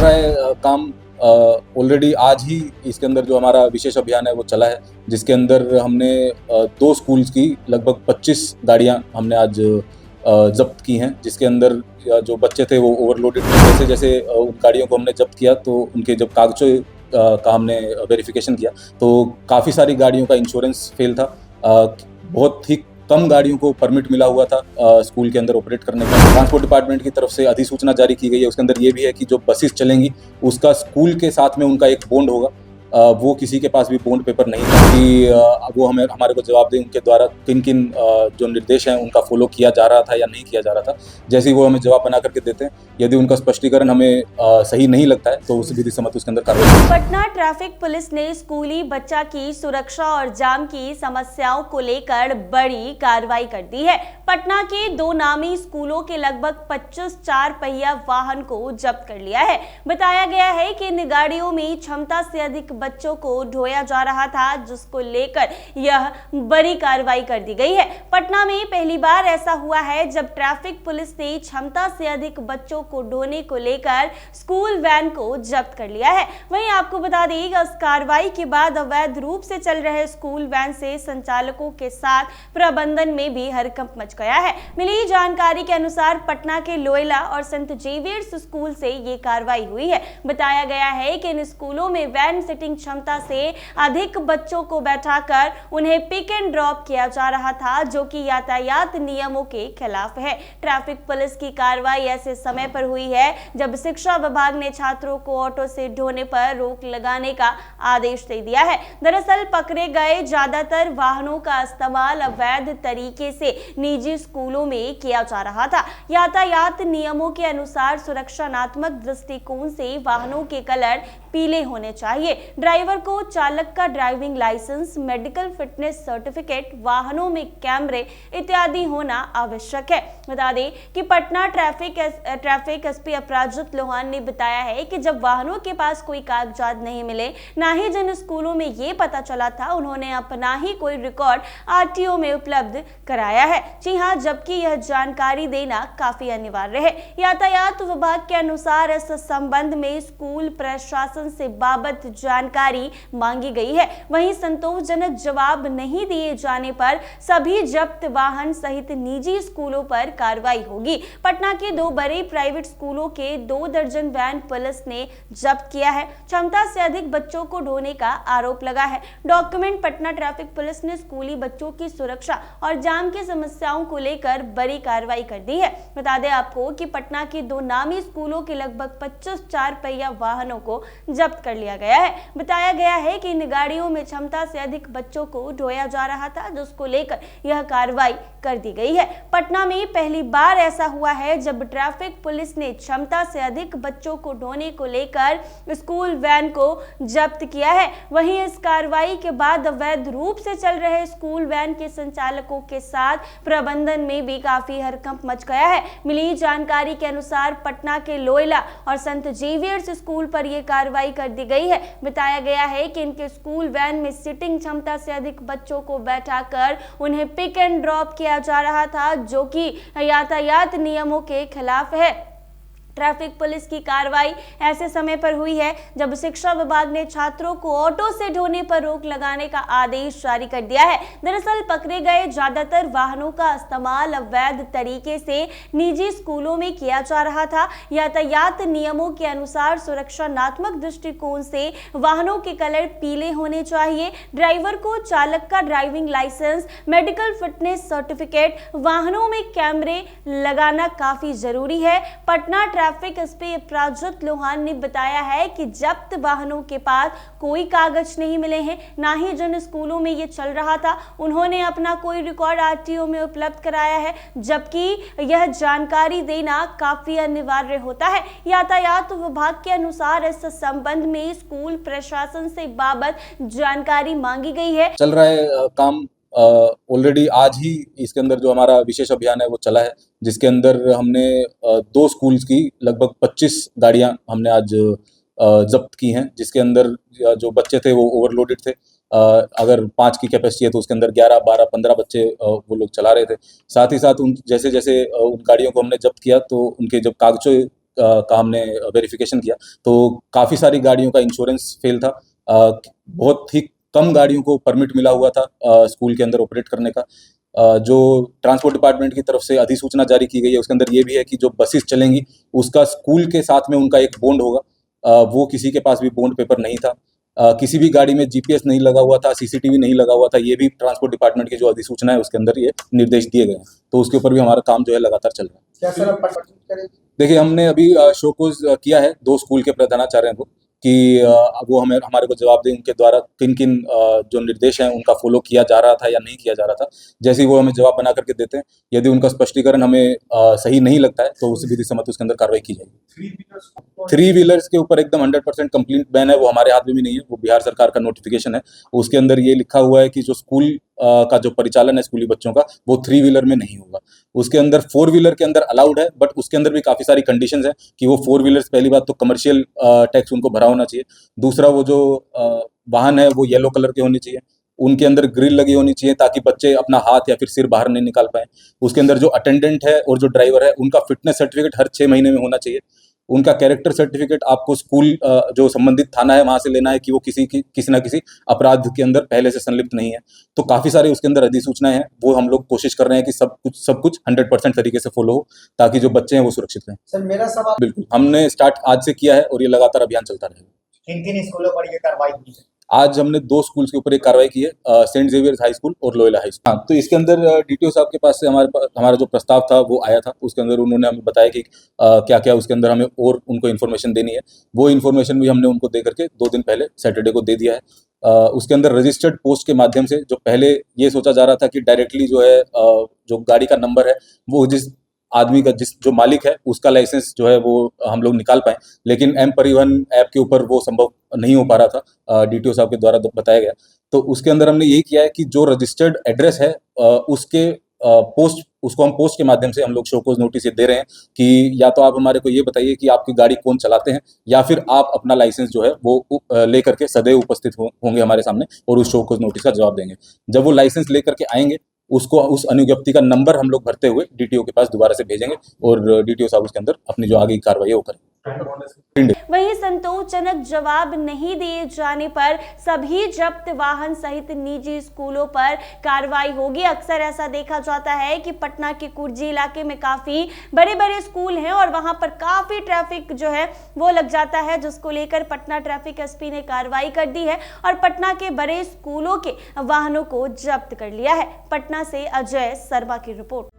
रहा है काम ऑलरेडी आज ही इसके अंदर जो हमारा विशेष अभियान है वो चला है, जिसके अंदर हमने 2 स्कूल्स की लगभग 25 गाड़ियां हमने आज जब्त की हैं, जिसके अंदर जो बच्चे थे वो ओवरलोडेड थे। जैसे जैसे उन गाड़ियों को हमने जब्त किया तो उनके जब कागजों का हमने वेरिफिकेशन किया तो काफ़ी सारी गाड़ियों का इंश्योरेंस फेल था। बहुत ही कम गाड़ियों को परमिट मिला हुआ था स्कूल के अंदर ऑपरेट करने का। ट्रांसपोर्ट डिपार्टमेंट की तरफ से अधिसूचना जारी की गई है। उसके अंदर ये भी है कि जो बसेस चलेंगी उसका स्कूल के साथ में उनका एक बॉन्ड होगा। वो किसी के पास भी बॉन्ड पेपर नहीं था कि वो हमारे को जवाब दें उनके द्वारा किन किन जो निर्देश हैं उनका फॉलो किया जा रहा था या नहीं किया जा रहा था। जैसे ही वो हमें जवाब बना करके देते हैं, यदि उनका स्पष्टीकरण हमें सही नहीं लगता है तो उस विधि सम्मत उसके अंदर कार्रवाई। पटना ट्रैफिक पुलिस ने स्कूली बच्चा की सुरक्षा और जाम की समस्याओं को लेकर बड़ी कार्रवाई कर दी है। पटना के 2 नामी स्कूलों के लगभग 25 4 पहिया वाहन को जब्त कर लिया है। बताया गया है कि इन गाड़ियों में क्षमता से अधिक बच्चों को ढोया जा रहा था, जिसको लेकर यह बड़ी कार्रवाई कर दी गई है। पटना में पहली बार ऐसा हुआ है जब ट्रैफिक पुलिस ने क्षमता से अधिक बच्चों को ढोने को लेकर स्कूल वैन को जब्त कर लिया है। वहीं आपको बता दें कि इस कार्रवाई के बाद अवैध रूप से चल रहे स्कूल वैन से संचालकों के साथ प्रबंधन में भी हरकंप मच गया है। मिली जानकारी के अनुसार पटना के लोयला और सेंट जेवियर्स स्कूल से ये कार्रवाई हुई है। बताया गया है कि इन स्कूलों में वैन सिटिंग क्षमता से अधिक बच्चों को बैठाकर उन्हें पिक एंड ड्रॉप किया जा रहा था, जो कि यातायात नियमों के खिलाफ है। ट्रैफिक पुलिस की कार्रवाई ऐसे समय पर हुई है जब शिक्षा विभाग ने छात्रों को ऑटो से ढोने पर रोक लगाने का आदेश दे दिया है। दरअसल पकड़े गए ज्यादातर वाहनों का इस्तेमाल अवैध तरीके से निजी स्कूलों में किया जा रहा था। यातायात नियमों के अनुसार सुरक्षात्मक दृष्टिकोण से वाहनों के कलर पीले होने चाहिए। ड्राइवर को चालक का driving licence, medical fitness certificate, वाहनों में कैमरे इत्यादि होना आवश्यक है। बता दें कि पटना ट्रैफिक एसपी अपराजित लोहान ने बताया है कि जब वाहनों के पास कोई कागजात नहीं मिले, ना ही जिन स्कूलों में ये पता चला था, उन्होंने अपना ही कोई रिकॉर्ड आरटीओ में उपलब्ध कराया है। जी हाँ, जबकि यह जानकारी देना काफी अनिवार्य है। यातायात विभाग के अनुसार इस संबंध में स्कूल प्रशासन से बाबत जानकारी मांगी गई है। वहीं संतोषजनक जवाब नहीं दिए जाने पर सभी जब्त वाहन सहित निजी स्कूलों पर कार्रवाई होगी। पटना के 2 बड़े प्राइवेट स्कूलों के 2 दर्जन वैन पुलिस ने जब्त किया है। क्षमता से अधिक बच्चों को ढोने का आरोप लगा है। डॉक्यूमेंट पटना ट्रैफिक पुलिस ने स्कूली बच्चों की सुरक्षा और जाम की समस्याओं को लेकर बड़ी कार्रवाई कर दी है। बता दें आपको कि पटना के 2 नामी स्कूलों के लगभग 25 4 पहिया वाहनों को जब्त कर लिया गया है। बताया गया है कि इन गाड़ियों में क्षमता से अधिक बच्चों को ढोया जा रहा था, जिसको लेकर यह कार्रवाई कर दी गई है। पटना में पहली बार ऐसा हुआ है जब ट्रैफिक पुलिस ने क्षमता से अधिक बच्चों को ढोने को लेकर स्कूल वैन को जब्त किया है। वहीं इस कार्रवाई के बाद अवैध रूप से चल रहे स्कूल वैन के संचालकों के साथ प्रबंधन में भी काफी हरकंप मच गया है। मिली जानकारी के अनुसार पटना के लोयला और सेंट जेवियर्स स्कूल पर यह कार्रवाई कर दी गई है। बताया गया है कि इनके स्कूल वैन में सीटिंग क्षमता से अधिक बच्चों को बैठाकर उन्हें पिक एंड ड्रॉप किया जा रहा था, जो कि यातायात नियमों के खिलाफ है। ट्रैफिक पुलिस की कार्रवाई ऐसे समय पर हुई है जब शिक्षा विभाग ने छात्रों को ऑटो से ढोने पर रोक लगाने का आदेश जारी कर दिया है। दरअसल पकड़े गए ज्यादातर वाहनों का इस्तेमाल अवैध तरीके से निजी स्कूलों में किया जा रहा था। यातायात नियमों के अनुसार सुरक्षात्मक दृष्टिकोण से वाहनों के कलर पीले होने चाहिए। ड्राइवर को चालक का driving licence, medical fitness certificate, वाहनों में कैमरे लगाना काफी जरूरी है। पटना ट्रैफिक एसपी अपराजित लोहान ने बताया है कि जब्त वाहनों के पास कोई कागज नहीं मिले हैं, ना ही जिन स्कूलों में ये चल रहा था उन्होंने अपना कोई रिकॉर्ड आरटीओ में उपलब्ध कराया है, जबकि यह जानकारी देना काफी अनिवार्य होता है। यातायात विभाग के अनुसार इस संबंध में स्कूल प्रशासन से बाबत जानकारी मांगी गई है। चल रहा है काम ऑलरेडी आज ही इसके अंदर जो हमारा विशेष अभियान है वो चला है, जिसके अंदर हमने 2 स्कूल्स की लगभग 25 गाड़ियां हमने आज जब्त की हैं, जिसके अंदर जो बच्चे थे वो ओवरलोडेड थे। अगर 5 की कैपेसिटी है तो उसके अंदर 11, 12, 15 बच्चे वो लोग चला रहे थे। साथ ही साथ उन जैसे जैसे उन गाड़ियों को हमने जब्त किया तो उनके जब कागजों का हमने वेरिफिकेशन किया तो काफ़ी सारी गाड़ियों का इंश्योरेंस फेल था। बहुत ही कम गाड़ियों को परमिट मिला हुआ था स्कूल के अंदर ऑपरेट करने का। जो ट्रांसपोर्ट डिपार्टमेंट की तरफ से अधिसूचना जारी की गई है उसके अंदर ये भी है कि जो बसेस चलेंगी उसका स्कूल के साथ में उनका एक बॉन्ड होगा। वो किसी के पास भी बॉन्ड पेपर नहीं था। किसी भी गाड़ी में जीपीएस नहीं लगा हुआ था, सीसीटीवी नहीं लगा हुआ था। ये भी ट्रांसपोर्ट डिपार्टमेंट की जो अधिसूचना है उसके अंदर ये निर्देश दिए गए हैं। तो उसके ऊपर भी हमारा काम जो है लगातार चल रहा है। क्या सर आप करेंगे? देखिए, हमने अभी शो कोज किया है 2 स्कूल के प्रधानाचार्यों को कि वो हमारे को जवाब दें उनके द्वारा किन-किन जो निर्देश हैं उनका फ़ॉलो किया जा रहा था या नहीं किया जा रहा था। जैसे ही वो हमें जवाब बना करके देते हैं, यदि उनका स्पष्टीकरण हमें सही नहीं लगता है तो उस विधि सम्मत उसके अंदर कार्रवाई की जाएगी। 3 व्हीलर्स के ऊपर एकदम 100% कंप्लीट बैन है, वो हमारे हाथ में भी नहीं है, वो बिहार सरकार का नोटिफिकेशन है। उसके अंदर ये लिखा हुआ है कि जो स्कूल का जो परिचालन है स्कूली बच्चों का, वो 3 व्हीलर में नहीं होगा। उसके अंदर 4 व्हीलर के अंदर अलाउड है, बट उसके अंदर भी काफ़ी सारी कंडीशंस हैं कि वो 4 व्हीलर्स पहली बात तो कमर्शियल टैक्स उनको भरा होना चाहिए। दूसरा, वो जो वाहन है वो येलो कलर के होने चाहिए। उनके अंदर ग्रिल लगी होनी चाहिए ताकि बच्चे अपना हाथ या फिर सिर बाहर नहीं निकाल पाएँ। उसके अंदर जो अटेंडेंट है और जो ड्राइवर है उनका फिटनेस सर्टिफिकेट हर 6 महीने में होना चाहिए। उनका कैरेक्टर सर्टिफिकेट आपको स्कूल जो संबंधित थाना है वहाँ से लेना है कि वो किसी न किसी अपराध के अंदर पहले से संलिप्त नहीं है। तो काफ़ी सारे उसके अंदर अधिसूचनाएँ हैं, वो हम लोग कोशिश कर रहे हैं कि सब कुछ 100% तरीके से फ़ॉलो हो ताकि जो बच्चे हैं वो सुरक्षित रहें। सर मेरा सवाल बिल्कुल, हमने स्टार्ट आज से किया है और ये लगातार अभियान चलता रहेगा। किन-किन स्कूलों पर ये कार्रवाई की है? आज हमने 2 स्कूल्स के ऊपर एक कार्रवाई की है, सेंट ज़ेवियर्स हाई स्कूल और लोयोला हाई स्कूल। हाँ, तो इसके अंदर डीटीओ साहब के पास से हमारा जो प्रस्ताव था वो आया था। उसके अंदर उन्होंने हमें बताया कि क्या-क्या उसके अंदर हमें और उनको इन्फॉर्मेशन देनी है। वो इन्फॉर्मेशन भी हमने उनको दे करके 2 दिन पहले सैटरडे को दे दिया है। उसके अंदर रजिस्टर्ड पोस्ट के माध्यम से जो पहले ये सोचा जा रहा था कि डायरेक्टली जो है जो गाड़ी का नंबर है वो जिस आदमी का जो मालिक है उसका लाइसेंस जो है वो हम लोग निकाल पाएँ, लेकिन एम परिवहन ऐप के ऊपर वो संभव नहीं हो पा रहा था, डीटीओ साहब के द्वारा बताया गया। तो उसके अंदर हमने यही किया है कि जो रजिस्टर्ड एड्रेस है उसके उसको हम पोस्ट के माध्यम से हम लोग शो कॉज नोटिस ये दे रहे हैं कि या तो आप हमारे को ये बताइए कि आपकी गाड़ी कौन चलाते हैं या फिर आप अपना लाइसेंस जो है वो लेकर के सदैव उपस्थित होंगे हमारे सामने और उस शो कॉज नोटिस का जवाब देंगे। जब वो लाइसेंस लेकर के आएंगे उसको उस अनुज्ञप्ति का नंबर हम लोग भरते हुए डीटीओ के पास दोबारा से भेजेंगे और डीटीओ साहब उसके अंदर अपनी जो आगे की कार्रवाई है वो करें। वहीं संतोषजनक जवाब नहीं दिए जाने पर सभी जब्त वाहन सहित निजी स्कूलों पर कार्रवाई होगी। अक्सर ऐसा देखा जाता है कि पटना के कुर्जी इलाके में काफी बड़े-बड़े स्कूल हैं और वहां पर काफी ट्रैफिक जो है वो लग जाता है, जिसको लेकर पटना ट्रैफिक एसपी ने कार्रवाई कर दी है और पटना के बड़े स्कूलों के वाहनों को जब्त कर लिया है। पटना से अजय शर्मा की रिपोर्ट।